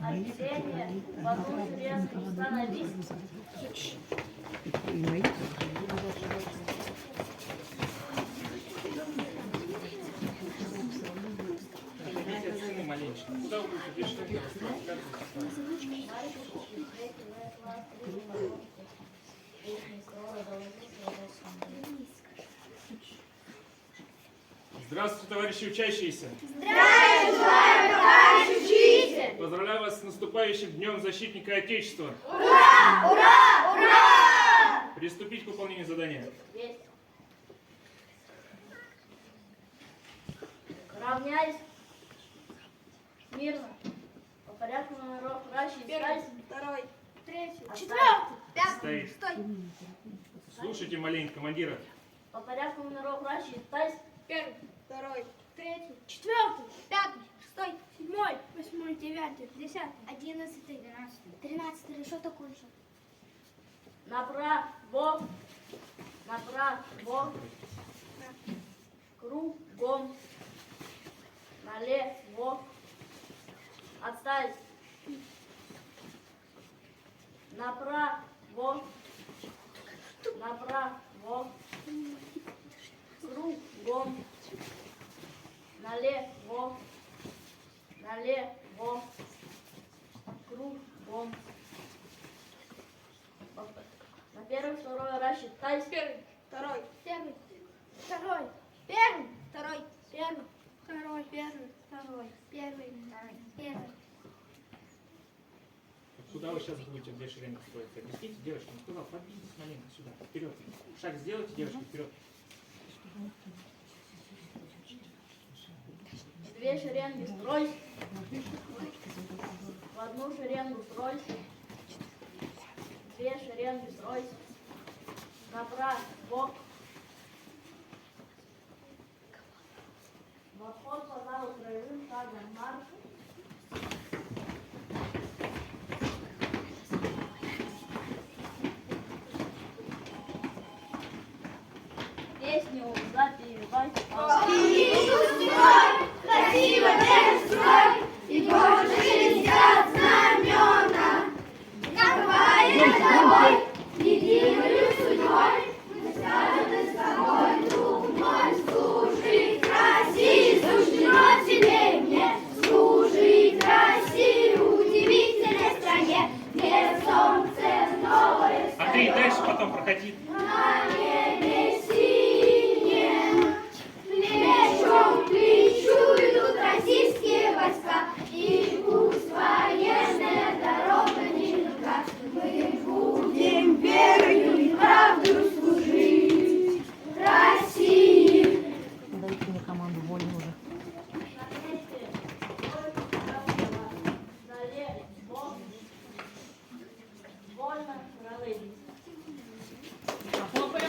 Отделение в одну шеренгу становись. Куда вы будете? Здравствуйте, товарищи учащиеся! Здравствуйте, товарищ учитель! Поздравляю вас с наступающим Днем Защитника Отечества! Ура! Ура! Ура! Приступить к выполнению задания. Есть. Равняйсь. Мирно. По порядку номеров. Ращи. Первый, второй, третий, Отставить. четвертый, пятый, Стоит. стой. Слушайте маленько командира. По порядку номеров. Ращи. Тайс. Первый, второй, третий, четвертый, пятый, шестой, седьмой, восьмой, девятый, десятый, 11, 12, 13. Что такое еще? Направо. Направо. Кругом. Налево. Отставить. Направо. Направо. Кругом. Налево. Налево. Кругом. На первый, второй раз считай. Первый, второй, первый, второй, первый, второй, первый, второй, первый, второй, первый, первый. Куда вы сейчас будете две шеренги строить? Объясните девочкам. Он сказал, подвиньтесь маленько сюда, вперед. Шаг сделайте, девочки, вперед. Две шеренги строй. В одну шеренгу строй. Две шеренги строй. Направо. В обход по залу краевым шагом марш. Песню запевай.